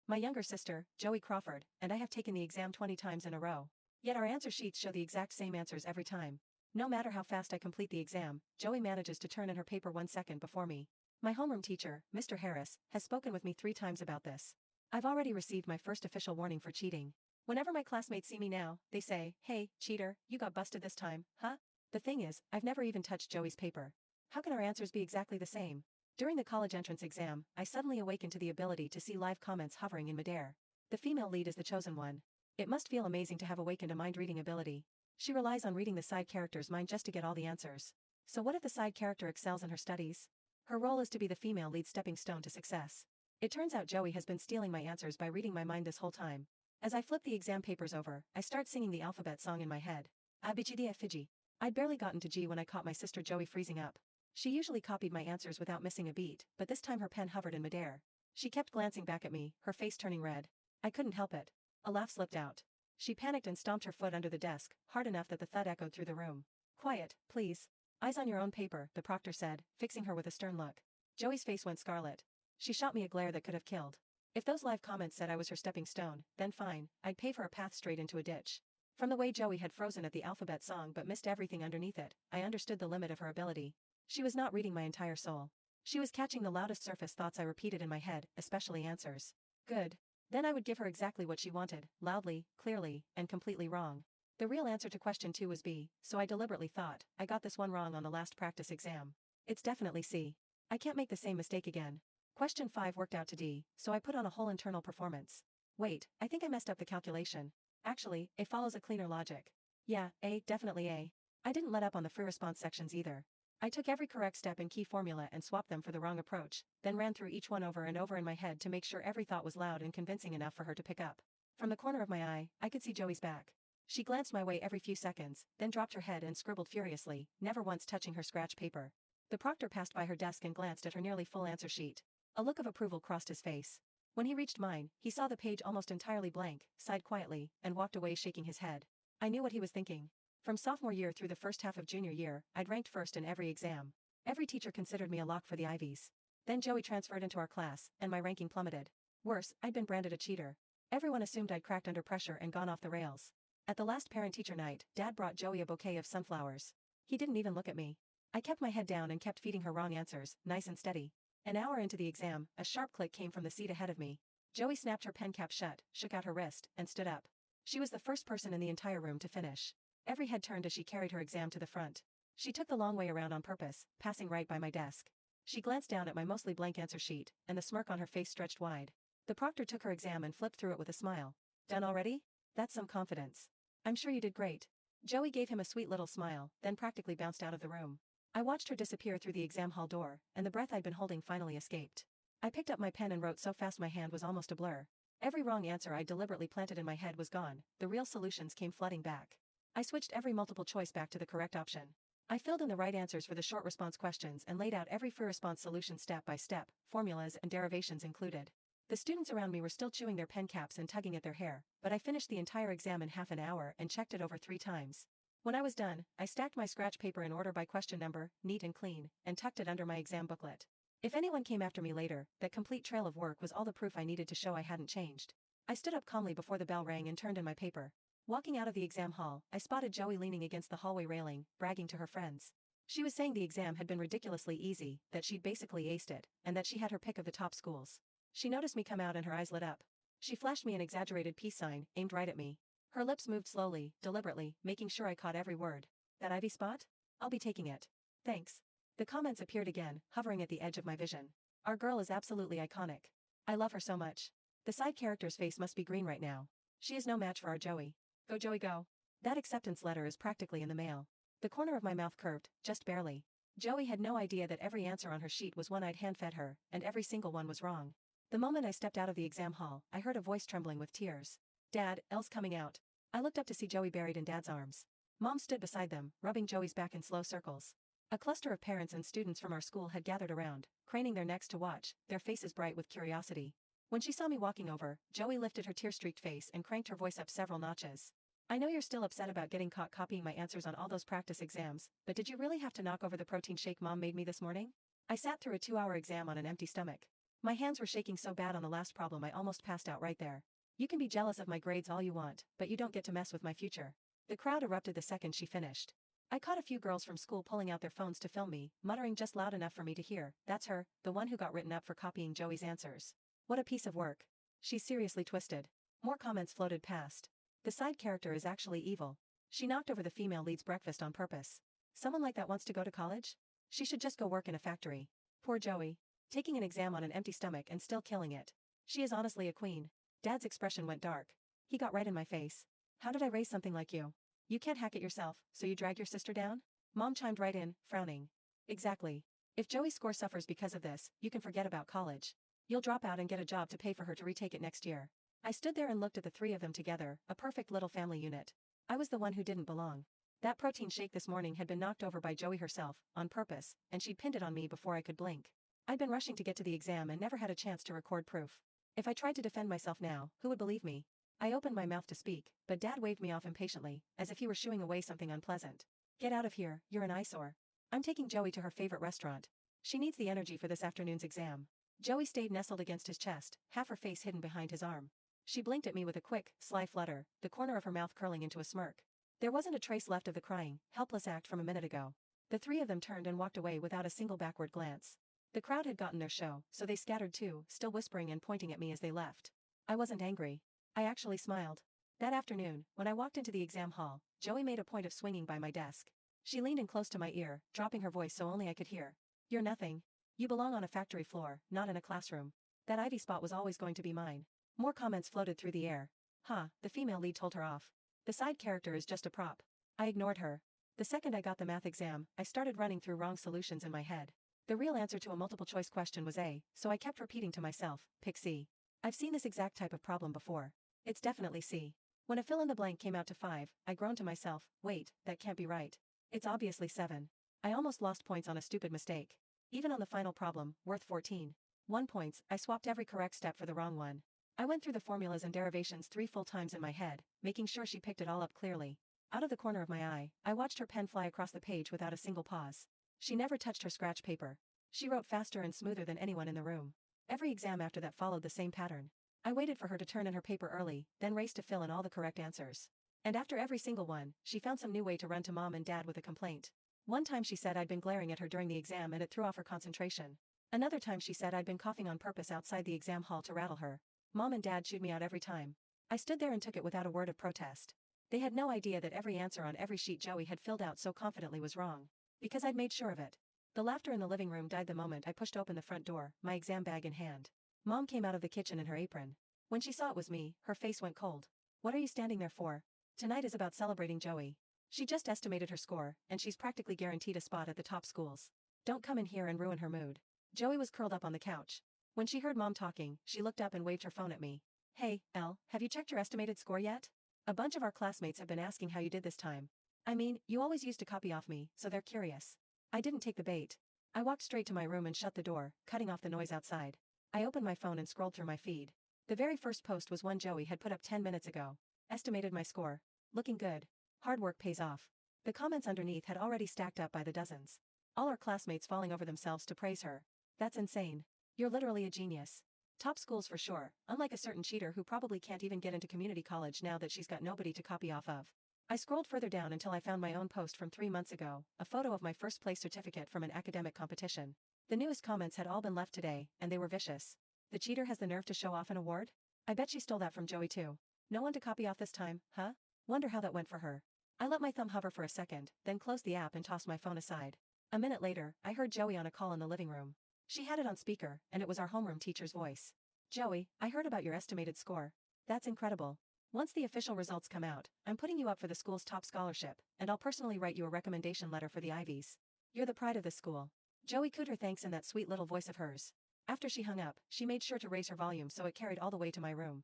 My younger sister, Joey Crawford, and I have taken the exam 20 times in a row. Yet our answer sheets show the exact same answers every time. No matter how fast I complete the exam, Joey manages to turn in her paper 1 second before me. My homeroom teacher, Mr. Harris, has spoken with me 3 times about this. I've already received my first official warning for cheating. Whenever my classmates see me now, they say, "Hey, cheater, you got busted this time, huh?" The thing is, I've never even touched Joey's paper. How can our answers be exactly the same? During the college entrance exam, I suddenly awakened to the ability to see live comments hovering in midair. The female lead is the chosen one. It must feel amazing to have awakened a mind-reading ability. She relies on reading the side character's mind just to get all the answers. So what if the side character excels in her studies? Her role is to be the female lead's stepping stone to success. It turns out Joey has been stealing my answers by reading my mind this whole time. As I flip the exam papers over, I start singing the alphabet song in my head. Abcd Fiji. I'd barely gotten to G when I caught my sister Joey freezing up. She usually copied my answers without missing a beat, but this time her pen hovered in midair. She kept glancing back at me, her face turning red. I couldn't help it. A laugh slipped out. She panicked and stomped her foot under the desk, hard enough that the thud echoed through the room. "Quiet, please. Eyes on your own paper," the proctor said, fixing her with a stern look. Joey's face went scarlet. She shot me a glare that could have killed. If those live comments said I was her stepping stone, then fine, I'd pave her a path straight into a ditch. From the way Joey had frozen at the alphabet song but missed everything underneath it, I understood the limit of her ability. She was not reading my entire soul. She was catching the loudest surface thoughts I repeated in my head, especially answers. Good. Then I would give her exactly what she wanted, loudly, clearly, and completely wrong. The real answer to question 2 was B, so I deliberately thought, I got this one wrong on the last practice exam. It's definitely C. I can't make the same mistake again. Question 5 worked out to D, so I put on a whole internal performance. Wait, I think I messed up the calculation. Actually, A follows a cleaner logic. Yeah, A, definitely A. I didn't let up on the free response sections either. I took every correct step in key formula and swapped them for the wrong approach, then ran through each one over and over in my head to make sure every thought was loud and convincing enough for her to pick up. From the corner of my eye, I could see Joey's back. She glanced my way every few seconds, then dropped her head and scribbled furiously, never once touching her scratch paper. The proctor passed by her desk and glanced at her nearly full answer sheet. A look of approval crossed his face. When he reached mine, he saw the page almost entirely blank, sighed quietly, and walked away shaking his head. I knew what he was thinking. From sophomore year through the first half of junior year, I'd ranked first in every exam. Every teacher considered me a lock for the Ivies. Then Joey transferred into our class, and my ranking plummeted. Worse, I'd been branded a cheater. Everyone assumed I'd cracked under pressure and gone off the rails. At the last parent-teacher night, Dad brought Joey a bouquet of sunflowers. He didn't even look at me. I kept my head down and kept feeding her wrong answers, nice and steady. An hour into the exam, a sharp click came from the seat ahead of me. Joey snapped her pen cap shut, shook out her wrist, and stood up. She was the first person in the entire room to finish. Every head turned as she carried her exam to the front. She took the long way around on purpose, passing right by my desk. She glanced down at my mostly blank answer sheet, and the smirk on her face stretched wide. The proctor took her exam and flipped through it with a smile. "Done already? That's some confidence. I'm sure you did great." Joey gave him a sweet little smile, then practically bounced out of the room. I watched her disappear through the exam hall door, and the breath I'd been holding finally escaped. I picked up my pen and wrote so fast my hand was almost a blur. Every wrong answer I'd deliberately planted in my head was gone, the real solutions came flooding back. I switched every multiple choice back to the correct option. I filled in the right answers for the short response questions and laid out every free response solution step by step, formulas and derivations included. The students around me were still chewing their pen caps and tugging at their hair, but I finished the entire exam in half an hour and checked it over 3 times. When I was done, I stacked my scratch paper in order by question number, neat and clean, and tucked it under my exam booklet. If anyone came after me later, that complete trail of work was all the proof I needed to show I hadn't changed. I stood up calmly before the bell rang and turned in my paper. Walking out of the exam hall, I spotted Joey leaning against the hallway railing, bragging to her friends. She was saying the exam had been ridiculously easy, that she'd basically aced it, and that she had her pick of the top schools. She noticed me come out and her eyes lit up. She flashed me an exaggerated peace sign, aimed right at me. Her lips moved slowly, deliberately, making sure I caught every word. "That Ivy spot? I'll be taking it. Thanks." The comments appeared again, hovering at the edge of my vision. "Our girl is absolutely iconic. I love her so much. The side character's face must be green right now. She is no match for our Joey. Go Joey go." That acceptance letter is practically in the mail. The corner of my mouth curved, just barely. Joey had no idea that every answer on her sheet was one I'd hand-fed her, and every single one was wrong. The moment I stepped out of the exam hall, I heard a voice trembling with tears. "Dad, Elle's coming out." I looked up to see Joey buried in Dad's arms. Mom stood beside them, rubbing Joey's back in slow circles. A cluster of parents and students from our school had gathered around, craning their necks to watch, their faces bright with curiosity. When she saw me walking over, Joey lifted her tear-streaked face and cranked her voice up several notches. "I know you're still upset about getting caught copying my answers on all those practice exams, but did you really have to knock over the protein shake Mom made me this morning?" I sat through a 2-hour exam on an empty stomach. My hands were shaking so bad on the last problem I almost passed out right there. You can be jealous of my grades all you want, but you don't get to mess with my future. The crowd erupted the second she finished. I caught a few girls from school pulling out their phones to film me, muttering just loud enough for me to hear, "That's her, the one who got written up for copying Joey's answers. What a piece of work. She's seriously twisted." More comments floated past. The side character is actually evil. She knocked over the female lead's breakfast on purpose. Someone like that wants to go to college? She should just go work in a factory. Poor Joey. Taking an exam on an empty stomach and still killing it. She is honestly a queen. Dad's expression went dark. He got right in my face. How did I raise something like you? You can't hack it yourself, so you drag your sister down? Mom chimed right in, frowning. Exactly. If Joey's score suffers because of this, you can forget about college. You'll drop out and get a job to pay for her to retake it next year. I stood there and looked at the three of them together, a perfect little family unit. I was the one who didn't belong. That protein shake this morning had been knocked over by Joey herself, on purpose, and she'd pinned it on me before I could blink. I'd been rushing to get to the exam and never had a chance to record proof. If I tried to defend myself now, who would believe me? I opened my mouth to speak, but Dad waved me off impatiently, as if he were shooing away something unpleasant. Get out of here, you're an eyesore. I'm taking Joey to her favorite restaurant. She needs the energy for this afternoon's exam. Joey stayed nestled against his chest, half her face hidden behind his arm. She blinked at me with a quick, sly flutter, the corner of her mouth curling into a smirk. There wasn't a trace left of the crying, helpless act from a minute ago. The three of them turned and walked away without a single backward glance. The crowd had gotten their show, so they scattered too, still whispering and pointing at me as they left. I wasn't angry. I actually smiled. That afternoon, when I walked into the exam hall, Joey made a point of swinging by my desk. She leaned in close to my ear, dropping her voice so only I could hear. You're nothing. You belong on a factory floor, not in a classroom. That Ivy spot was always going to be mine. More comments floated through the air. The female lead told her off. The side character is just a prop. I ignored her. The second I got the math exam, I started running through wrong solutions in my head. The real answer to a multiple choice question was A, so I kept repeating to myself, pick C. I've seen this exact type of problem before. It's definitely C. When a fill-in-the-blank came out to 5, I groaned to myself, wait, that can't be right. It's obviously 7. I almost lost points on a stupid mistake. Even on the final problem, worth 14. 1 points, I swapped every correct step for the wrong one. I went through the formulas and derivations 3 full times in my head, making sure she picked it all up clearly. Out of the corner of my eye, I watched her pen fly across the page without a single pause. She never touched her scratch paper. She wrote faster and smoother than anyone in the room. Every exam after that followed the same pattern. I waited for her to turn in her paper early, then raced to fill in all the correct answers. And after every single one, she found some new way to run to Mom and Dad with a complaint. One time she said I'd been glaring at her during the exam and it threw off her concentration. Another time she said I'd been coughing on purpose outside the exam hall to rattle her. Mom and Dad chewed me out every time. I stood there and took it without a word of protest. They had no idea that every answer on every sheet Joey had filled out so confidently was wrong. Because I'd made sure of it. The laughter in the living room died the moment I pushed open the front door, my exam bag in hand. Mom came out of the kitchen in her apron. When she saw it was me, her face went cold. What are you standing there for? Tonight is about celebrating Joey. She just estimated her score, and she's practically guaranteed a spot at the top schools. Don't come in here and ruin her mood. Joey was curled up on the couch. When she heard Mom talking, she looked up and waved her phone at me. Hey, Elle, have you checked your estimated score yet? A bunch of our classmates have been asking how you did this time. I mean, you always used to copy off me, so they're curious. I didn't take the bait. I walked straight to my room and shut the door, cutting off the noise outside. I opened my phone and scrolled through my feed. The very first post was one Joey had put up 10 minutes ago. Estimated my score. Looking good. Hard work pays off. The comments underneath had already stacked up by the dozens. All our classmates falling over themselves to praise her. That's insane. You're literally a genius. Top schools for sure, unlike a certain cheater who probably can't even get into community college now that she's got nobody to copy off of. I scrolled further down until I found my own post from 3 months ago, a photo of my first place certificate from an academic competition. The newest comments had all been left today, and they were vicious. The cheater has the nerve to show off an award? I bet she stole that from Joey too. No one to copy off this time, huh? Wonder how that went for her. I let my thumb hover for a second, then closed the app and tossed my phone aside. A minute later, I heard Joey on a call in the living room. She had it on speaker, and it was our homeroom teacher's voice. Joey, I heard about your estimated score. That's incredible. Once the official results come out, I'm putting you up for the school's top scholarship, and I'll personally write you a recommendation letter for the Ivies. You're the pride of the school. Joey cooed her thanks in that sweet little voice of hers. After she hung up, she made sure to raise her volume so it carried all the way to my room.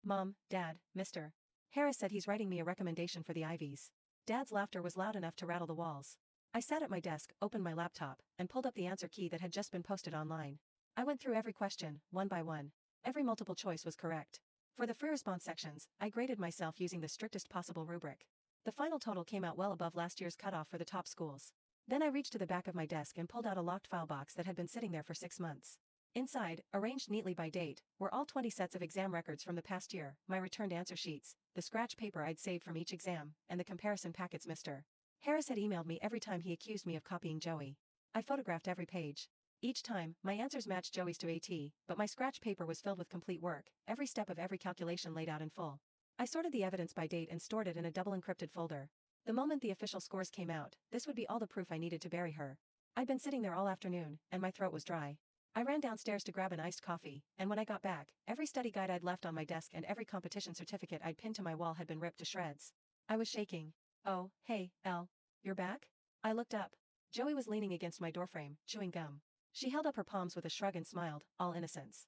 Mom, Dad, Mr. Harris said he's writing me a recommendation for the Ivies. Dad's laughter was loud enough to rattle the walls. I sat at my desk, opened my laptop, and pulled up the answer key that had just been posted online. I went through every question, one by one. Every multiple choice was correct. For the free response sections, I graded myself using the strictest possible rubric. The final total came out well above last year's cutoff for the top schools. Then I reached to the back of my desk and pulled out a locked file box that had been sitting there for 6 months. Inside, arranged neatly by date, were all 20 sets of exam records from the past year, my returned answer sheets, the scratch paper I'd saved from each exam, and the comparison packets Mr. Harris had emailed me every time he accused me of copying Joey. I photographed every page. Each time, my answers matched Joey's to AT, but my scratch paper was filled with complete work, every step of every calculation laid out in full. I sorted the evidence by date and stored it in a double-encrypted folder. The moment the official scores came out, this would be all the proof I needed to bury her. I'd been sitting there all afternoon, and my throat was dry. I ran downstairs to grab an iced coffee, and when I got back, every study guide I'd left on my desk and every competition certificate I'd pinned to my wall had been ripped to shreds. I was shaking. "Oh, hey, Elle. You're back?" I looked up. Joey was leaning against my doorframe, chewing gum. She held up her palms with a shrug and smiled, all innocence.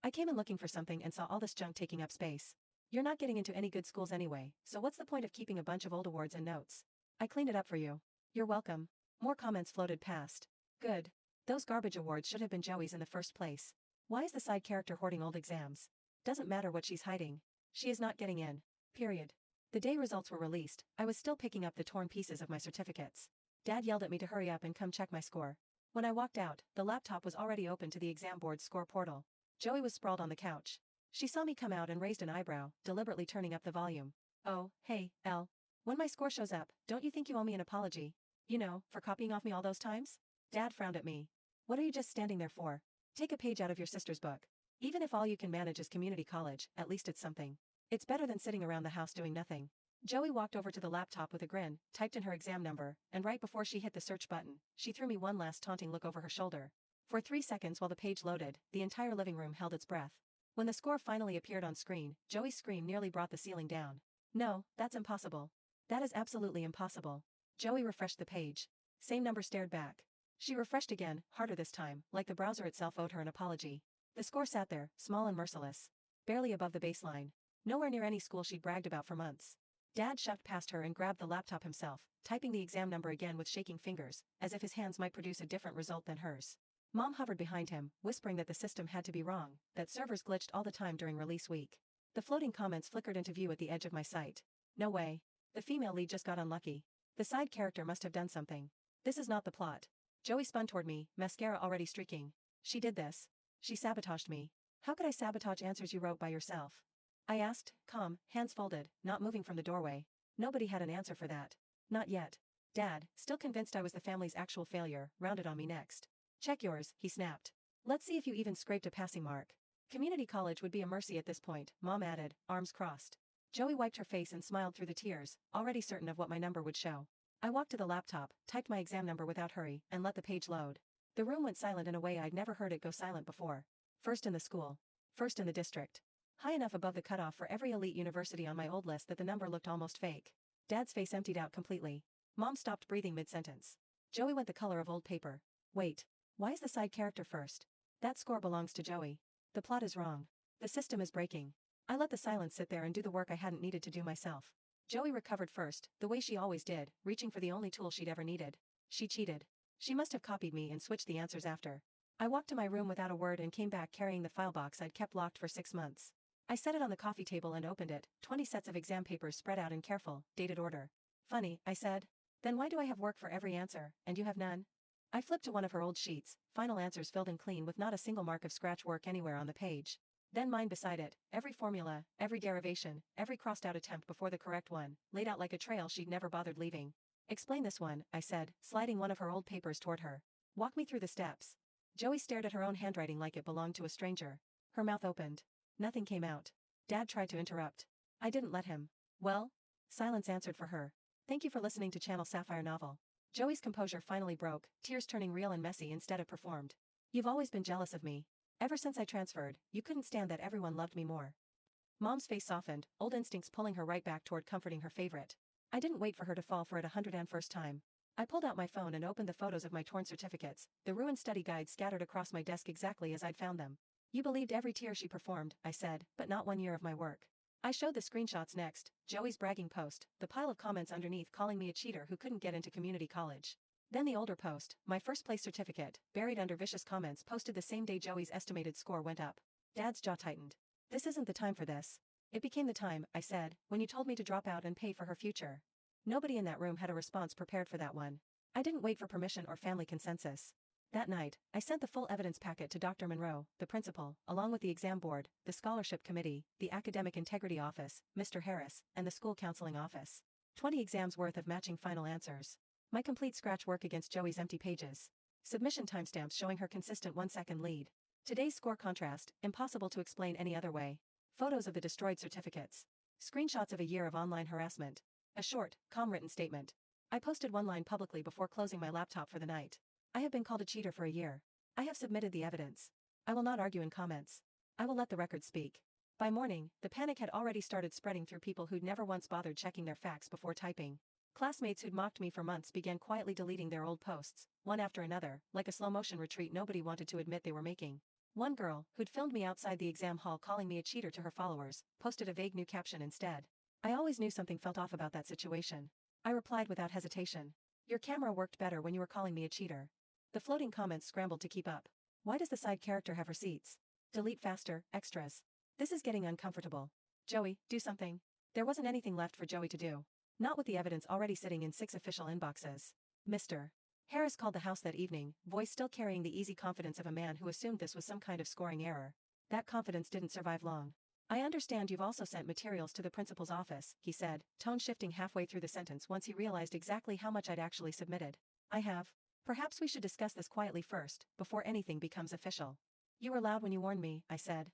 "I came in looking for something and saw all this junk taking up space. You're not getting into any good schools anyway, so what's the point of keeping a bunch of old awards and notes? I cleaned it up for you." "You're welcome." More comments floated past. "Good. Those garbage awards should have been Joey's in the first place. Why is the side character hoarding old exams? Doesn't matter what she's hiding. She is not getting in. Period." The day results were released, I was still picking up the torn pieces of my certificates. Dad yelled at me to hurry up and come check my score. When I walked out, the laptop was already open to the exam board's score portal. Joey was sprawled on the couch. She saw me come out and raised an eyebrow, deliberately turning up the volume. "Oh, hey, Elle. When my score shows up, don't you think you owe me an apology? You know, for copying off me all those times?" Dad frowned at me. "What are you just standing there for? Take a page out of your sister's book. Even if all you can manage is community college, at least it's something. It's better than sitting around the house doing nothing." Joey walked over to the laptop with a grin, typed in her exam number, and right before she hit the search button, she threw me one last taunting look over her shoulder. For 3 seconds while the page loaded, the entire living room held its breath. When the score finally appeared on screen, Joey's scream nearly brought the ceiling down. "No, that's impossible. That is absolutely impossible." Joey refreshed the page. Same number stared back. She refreshed again, harder this time, like the browser itself owed her an apology. The score sat there, small and merciless. Barely above the baseline. Nowhere near any school she'd bragged about for months. Dad shoved past her and grabbed the laptop himself, typing the exam number again with shaking fingers, as if his hands might produce a different result than hers. Mom hovered behind him, whispering that the system had to be wrong, that servers glitched all the time during release week. The floating comments flickered into view at the edge of my sight. "No way. The female lead just got unlucky. The side character must have done something. This is not the plot." Joey spun toward me, mascara already streaking. "She did this. She sabotaged me." "How could I sabotage answers you wrote by yourself?" I asked, calm, hands folded, not moving from the doorway. Nobody had an answer for that. Not yet. Dad, still convinced I was the family's actual failure, rounded on me next. "Check yours," he snapped. "Let's see if you even scraped a passing mark." Community college would be a mercy at this point, Mom added, arms crossed. Joey wiped her face and smiled through the tears, already certain of what my number would show. I walked to the laptop, typed my exam number without hurry, and let the page load. The room went silent in a way I'd never heard it go silent before. First in the school. First in the district. High enough above the cutoff for every elite university on my old list that the number looked almost fake. Dad's face emptied out completely. Mom stopped breathing mid-sentence. Joey went the color of old paper. "Wait. Why is the side character first? That score belongs to Joey. The plot is wrong. The system is breaking." I let the silence sit there and do the work I hadn't needed to do myself. Joey recovered first, the way she always did, reaching for the only tool she'd ever needed. She cheated. She must have copied me and switched the answers after. I walked to my room without a word and came back carrying the file box I'd kept locked for 6 months. I set it on the coffee table and opened it, 20 sets of exam papers spread out in careful, dated order. "Funny," I said. "Then why do I have work for every answer, and you have none?" I flipped to one of her old sheets, final answers filled in clean with not a single mark of scratch work anywhere on the page. Then mine beside it, every formula, every derivation, every crossed-out attempt before the correct one, laid out like a trail she'd never bothered leaving. "Explain this one," I said, sliding one of her old papers toward her. "Walk me through the steps." Joey stared at her own handwriting like it belonged to a stranger. Her mouth opened. Nothing came out. Dad tried to interrupt. I didn't let him. "Well?" Silence answered for her. "Thank you for listening to Channel Sapphire Novel." Joey's composure finally broke, tears turning real and messy instead of performed. "You've always been jealous of me. Ever since I transferred, you couldn't stand that everyone loved me more." Mom's face softened, old instincts pulling her right back toward comforting her favorite. I didn't wait for her to fall for it 101st time. I pulled out my phone and opened the photos of my torn certificates, the ruined study guides scattered across my desk exactly as I'd found them. "You believed every tear she performed," I said, "but not 1 year of my work." I showed the screenshots next, Joey's bragging post, the pile of comments underneath calling me a cheater who couldn't get into community college. Then the older post, my first place certificate, buried under vicious comments posted the same day Joey's estimated score went up. Dad's jaw tightened. "This isn't the time for this." "It became the time," I said, "when you told me to drop out and pay for her future." Nobody in that room had a response prepared for that one. I didn't wait for permission or family consensus. That night, I sent the full evidence packet to Dr. Monroe, the principal, along with the exam board, the scholarship committee, the academic integrity office, Mr. Harris, and the school counseling office. 20 exams worth of matching final answers. My complete scratch work against Joey's empty pages. Submission timestamps showing her consistent 1-second lead. Today's score contrast, impossible to explain any other way. Photos of the destroyed certificates. Screenshots of a year of online harassment. A short, calm written statement. I posted one line publicly before closing my laptop for the night. I have been called a cheater for a year. I have submitted the evidence. I will not argue in comments. I will let the record speak. By morning, the panic had already started spreading through people who'd never once bothered checking their facts before typing. Classmates who'd mocked me for months began quietly deleting their old posts, one after another, like a slow-motion retreat nobody wanted to admit they were making. One girl, who'd filmed me outside the exam hall calling me a cheater to her followers, posted a vague new caption instead. I always knew something felt off about that situation. I replied without hesitation. Your camera worked better when you were calling me a cheater. The floating comments scrambled to keep up. Why does the side character have receipts? Delete faster, extras. This is getting uncomfortable. Joey, do something. There wasn't anything left for Joey to do. Not with the evidence already sitting in 6 official inboxes. Mr. Harris called the house that evening, voice still carrying the easy confidence of a man who assumed this was some kind of scoring error. That confidence didn't survive long. I understand you've also sent materials to the principal's office, he said, tone shifting halfway through the sentence once he realized exactly how much I'd actually submitted. I have. Perhaps we should discuss this quietly first, before anything becomes official. You were loud when you warned me, I said.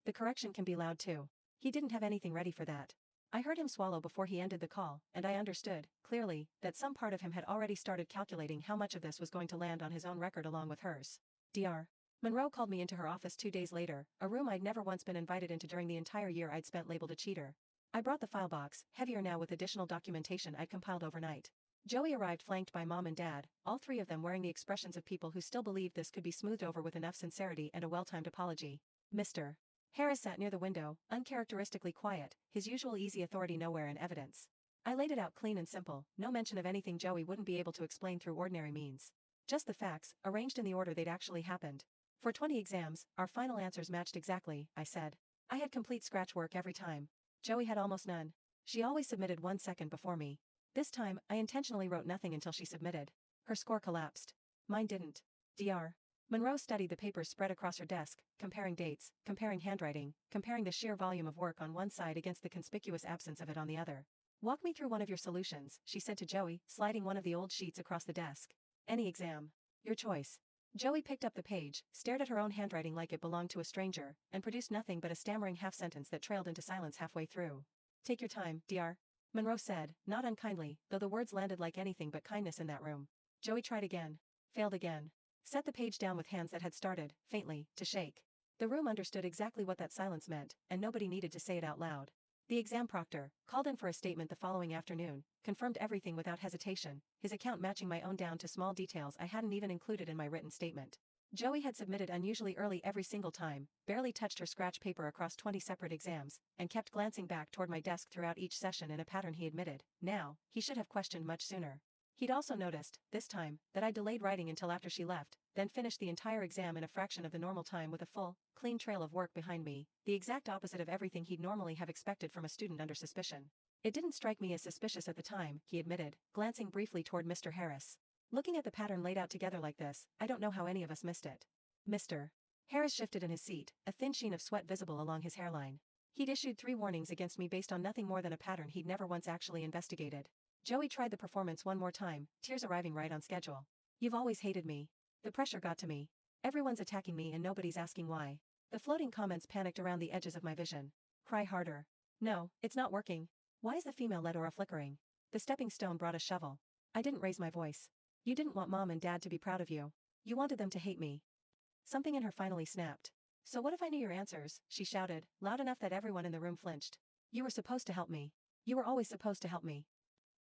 The correction can be loud too. He didn't have anything ready for that. I heard him swallow before he ended the call, and I understood, clearly, that some part of him had already started calculating how much of this was going to land on his own record along with hers. Dr. Monroe called me into her office 2 days later, a room I'd never once been invited into during the entire year I'd spent labeled a cheater. I brought the file box, heavier now with additional documentation I'd compiled overnight. Joey arrived flanked by Mom and Dad, all 3 of them wearing the expressions of people who still believed this could be smoothed over with enough sincerity and a well-timed apology. Mr. Harris sat near the window, uncharacteristically quiet, his usual easy authority nowhere in evidence. I laid it out clean and simple, no mention of anything Joey wouldn't be able to explain through ordinary means. Just the facts, arranged in the order they'd actually happened. For 20 exams, our final answers matched exactly, I said. I had complete scratch work every time. Joey had almost none. She always submitted 1 second before me. This time, I intentionally wrote nothing until she submitted. Her score collapsed. Mine didn't. Dr. Monroe studied the papers spread across her desk, comparing dates, comparing handwriting, comparing the sheer volume of work on one side against the conspicuous absence of it on the other. Walk me through one of your solutions, she said to Joey, sliding one of the old sheets across the desk. Any exam. Your choice. Joey picked up the page, stared at her own handwriting like it belonged to a stranger, and produced nothing but a stammering half-sentence that trailed into silence halfway through. Take your time, Dr. Monroe said, not unkindly, though the words landed like anything but kindness in that room. Joey tried again. Failed again. Set the page down with hands that had started, faintly, to shake. The room understood exactly what that silence meant, and nobody needed to say it out loud. The exam proctor, called in for a statement the following afternoon, confirmed everything without hesitation, his account matching my own down to small details I hadn't even included in my written statement. Joey had submitted unusually early every single time, barely touched her scratch paper across 20 separate exams, and kept glancing back toward my desk throughout each session in a pattern he admitted. Now, he should have questioned much sooner. He'd also noticed, this time, that I delayed writing until after she left, then finished the entire exam in a fraction of the normal time with a full, clean trail of work behind me, the exact opposite of everything he'd normally have expected from a student under suspicion. It didn't strike me as suspicious at the time, he admitted, glancing briefly toward Mr. Harris. Looking at the pattern laid out together like this, I don't know how any of us missed it. Mr. Harris shifted in his seat, a thin sheen of sweat visible along his hairline. He'd issued 3 warnings against me based on nothing more than a pattern he'd never once actually investigated. Joey tried the performance one more time, tears arriving right on schedule. You've always hated me. The pressure got to me. Everyone's attacking me and nobody's asking why. The floating comments panicked around the edges of my vision. Cry harder. No, it's not working. Why is the female-led aura flickering? The stepping stone brought a shovel. I didn't raise my voice. You didn't want Mom and Dad to be proud of you. You wanted them to hate me. Something in her finally snapped. So what if I knew your answers, she shouted, loud enough that everyone in the room flinched. You were supposed to help me. You were always supposed to help me.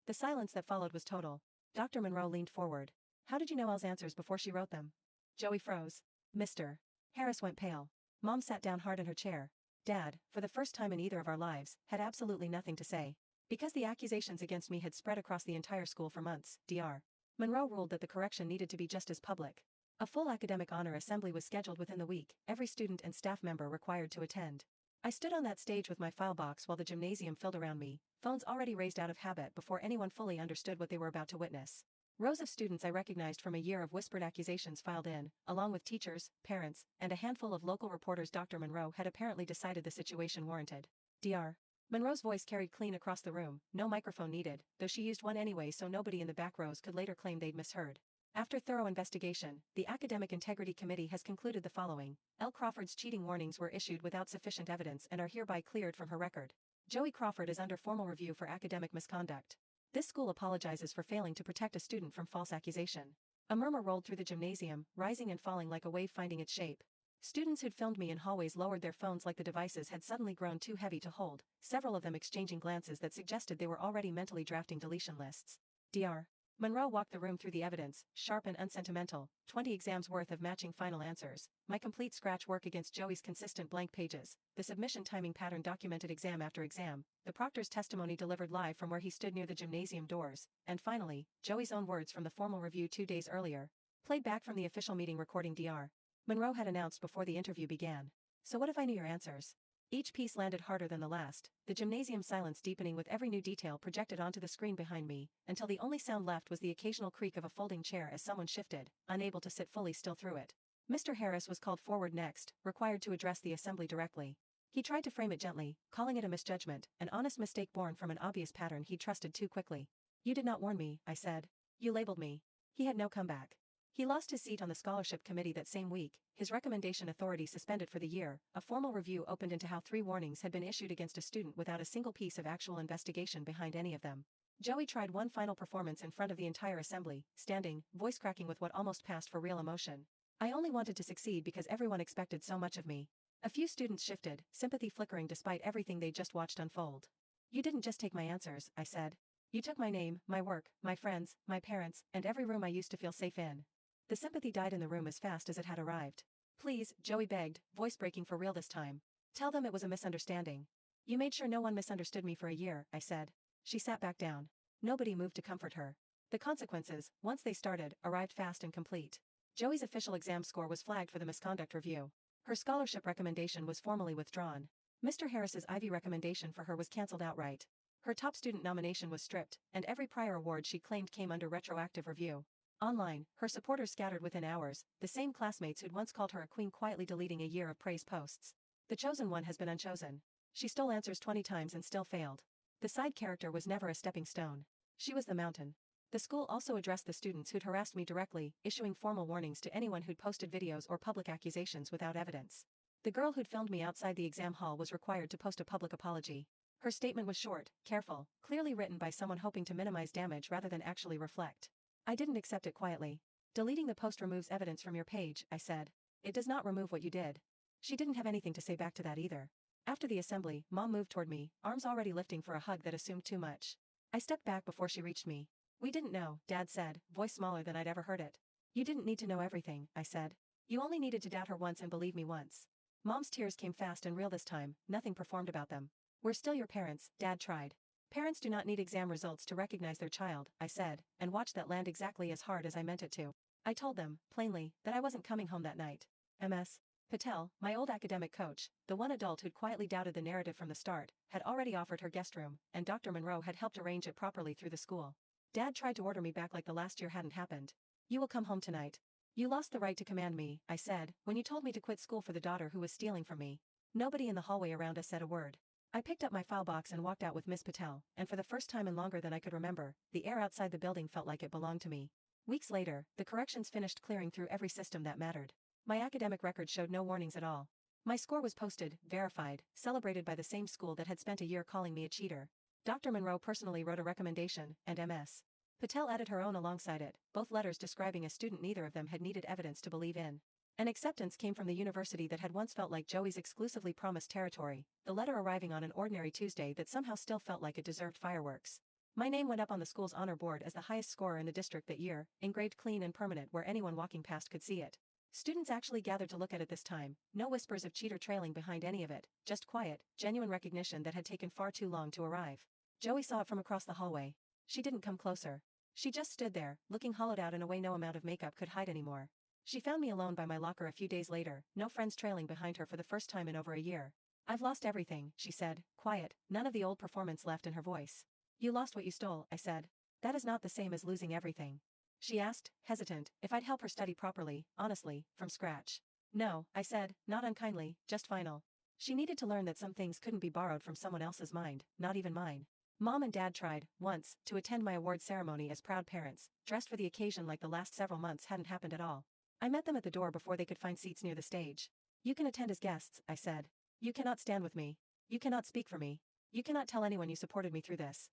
The silence that followed was total. Dr. Monroe leaned forward. How did you know Elle's answers before she wrote them? Joey froze. Mr. Harris went pale. Mom sat down hard in her chair. Dad, for the first time in either of our lives, had absolutely nothing to say. Because the accusations against me had spread across the entire school for months, Dr. Monroe ruled that the correction needed to be just as public. A full academic honor assembly was scheduled within the week, every student and staff member required to attend. I stood on that stage with my file box while the gymnasium filled around me, phones already raised out of habit before anyone fully understood what they were about to witness. Rows of students I recognized from a year of whispered accusations filed in, along with teachers, parents, and a handful of local reporters. Dr. Monroe had apparently decided the situation warranted. Dr. Monroe's voice carried clean across the room, no microphone needed, though she used one anyway so nobody in the back rows could later claim they'd misheard. After thorough investigation, the Academic Integrity Committee has concluded the following. L. Crawford's cheating warnings were issued without sufficient evidence and are hereby cleared from her record. Joey Crawford is under formal review for academic misconduct. This school apologizes for failing to protect a student from false accusation. A murmur rolled through the gymnasium, rising and falling like a wave finding its shape. Students who'd filmed me in hallways lowered their phones like the devices had suddenly grown too heavy to hold, several of them exchanging glances that suggested they were already mentally drafting deletion lists. Dr. Monroe walked the room through the evidence, sharp and unsentimental, 20 exams worth of matching final answers, my complete scratch work against Joey's consistent blank pages, the submission timing pattern documented exam after exam, the proctor's testimony delivered live from where he stood near the gymnasium doors, and finally, Joey's own words from the formal review 2 days earlier, played back from the official meeting recording. Dr. Monroe had announced before the interview began. So what if I knew your answers? Each piece landed harder than the last, the gymnasium silence deepening with every new detail projected onto the screen behind me, until the only sound left was the occasional creak of a folding chair as someone shifted, unable to sit fully still through it. Mr. Harris was called forward next, required to address the assembly directly. He tried to frame it gently, calling it a misjudgment, an honest mistake born from an obvious pattern he'd trusted too quickly. You did not warn me, I said. You labeled me. He had no comeback. He lost his seat on the scholarship committee that same week, his recommendation authority suspended for the year, a formal review opened into how 3 warnings had been issued against a student without a single piece of actual investigation behind any of them. Joey tried one final performance in front of the entire assembly, standing, voice cracking with what almost passed for real emotion. I only wanted to succeed because everyone expected so much of me. A few students shifted, sympathy flickering despite everything they just watched unfold. You didn't just take my answers, I said. You took my name, my work, my friends, my parents, and every room I used to feel safe in. The sympathy died in the room as fast as it had arrived. Please, Joey begged, voice breaking for real this time. Tell them it was a misunderstanding. You made sure no one misunderstood me for a year, I said. She sat back down. Nobody moved to comfort her. The consequences, once they started, arrived fast and complete. Joey's official exam score was flagged for the misconduct review. Her scholarship recommendation was formally withdrawn. Mr. Harris's Ivy recommendation for her was cancelled outright. Her top student nomination was stripped, and every prior award she claimed came under retroactive review. Online, her supporters scattered within hours, the same classmates who'd once called her a queen quietly deleting a year of praise posts. The chosen one has been unchosen. She stole answers 20 times and still failed. The side character was never a stepping stone. She was the mountain. The school also addressed the students who'd harassed me directly, issuing formal warnings to anyone who'd posted videos or public accusations without evidence. The girl who'd filmed me outside the exam hall was required to post a public apology. Her statement was short, careful, clearly written by someone hoping to minimize damage rather than actually reflect. I didn't accept it quietly. Deleting the post removes evidence from your page, I said. It does not remove what you did. She didn't have anything to say back to that either. After the assembly, Mom moved toward me, arms already lifting for a hug that assumed too much. I stepped back before she reached me. We didn't know, Dad said, voice smaller than I'd ever heard it. You didn't need to know everything, I said. You only needed to doubt her once and believe me once. Mom's tears came fast and real this time, nothing performed about them. We're still your parents, Dad tried. Parents do not need exam results to recognize their child, I said, and watched that land exactly as hard as I meant it to. I told them, plainly, that I wasn't coming home that night. Ms. Patel, my old academic coach, the one adult who'd quietly doubted the narrative from the start, had already offered her guest room, and Dr. Monroe had helped arrange it properly through the school. Dad tried to order me back like the last year hadn't happened. You will come home tonight. You lost the right to command me, I said, when you told me to quit school for the daughter who was stealing from me. Nobody in the hallway around us said a word. I picked up my file box and walked out with Miss Patel, and for the first time in longer than I could remember, the air outside the building felt like it belonged to me. Weeks later, the corrections finished clearing through every system that mattered. My academic record showed no warnings at all. My score was posted, verified, celebrated by the same school that had spent a year calling me a cheater. Dr. Monroe personally wrote a recommendation, and Ms. Patel added her own alongside it, both letters describing a student neither of them had needed evidence to believe in. An acceptance came from the university that had once felt like Joey's exclusively promised territory, the letter arriving on an ordinary Tuesday that somehow still felt like it deserved fireworks. My name went up on the school's honor board as the highest scorer in the district that year, engraved clean and permanent where anyone walking past could see it. Students actually gathered to look at it this time, no whispers of cheater trailing behind any of it, just quiet, genuine recognition that had taken far too long to arrive. Joey saw it from across the hallway. She didn't come closer. She just stood there, looking hollowed out in a way no amount of makeup could hide anymore. She found me alone by my locker a few days later, no friends trailing behind her for the first time in over a year. I've lost everything, she said, quiet, none of the old performance left in her voice. You lost what you stole, I said. That is not the same as losing everything. She asked, hesitant, if I'd help her study properly, honestly, from scratch. No, I said, not unkindly, just final. She needed to learn that some things couldn't be borrowed from someone else's mind, not even mine. Mom and Dad tried, once, to attend my award ceremony as proud parents, dressed for the occasion like the last several months hadn't happened at all. I met them at the door before they could find seats near the stage. You can attend as guests, I said. You cannot stand with me. You cannot speak for me. You cannot tell anyone you supported me through this.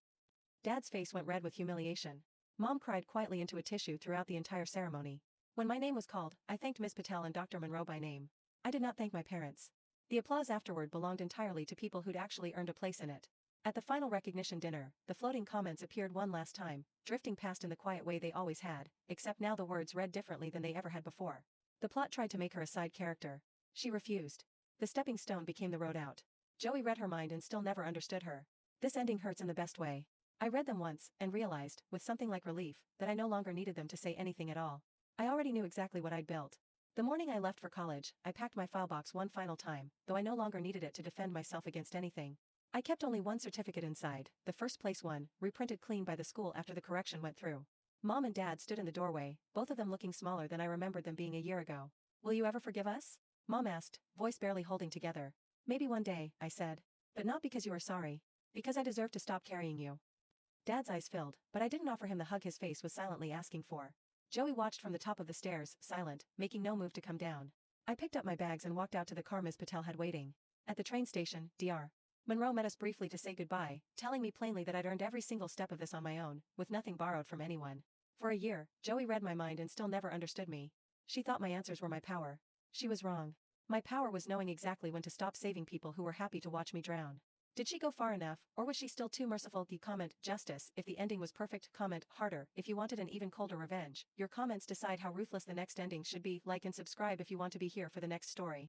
Dad's face went red with humiliation. Mom cried quietly into a tissue throughout the entire ceremony. When my name was called, I thanked Miss Patel and Dr. Monroe by name. I did not thank my parents. The applause afterward belonged entirely to people who'd actually earned a place in it. At the final recognition dinner, the floating comments appeared one last time, drifting past in the quiet way they always had, except now the words read differently than they ever had before. The plot tried to make her a side character. She refused. The stepping stone became the road out. Joey read her mind and still never understood her. This ending hurts in the best way. I read them once, and realized, with something like relief, that I no longer needed them to say anything at all. I already knew exactly what I'd built. The morning I left for college, I packed my file box one final time, though I no longer needed it to defend myself against anything. I kept only one certificate inside, the first place one, reprinted clean by the school after the correction went through. Mom and Dad stood in the doorway, both of them looking smaller than I remembered them being a year ago. Will you ever forgive us? Mom asked, voice barely holding together. Maybe one day, I said. But not because you are sorry. Because I deserve to stop carrying you. Dad's eyes filled, but I didn't offer him the hug his face was silently asking for. Joey watched from the top of the stairs, silent, making no move to come down. I picked up my bags and walked out to the car Ms. Patel had waiting. At the train station, Dr. Monroe met us briefly to say goodbye, telling me plainly that I'd earned every single step of this on my own, with nothing borrowed from anyone. For a year, Joey read my mind and still never understood me. She thought my answers were my power. She was wrong. My power was knowing exactly when to stop saving people who were happy to watch me drown. Did she go far enough, or was she still too merciful? The comment, justice, if the ending was perfect. Comment, harder, if you wanted an even colder revenge. Your comments decide how ruthless the next ending should be. Like and subscribe if you want to be here for the next story.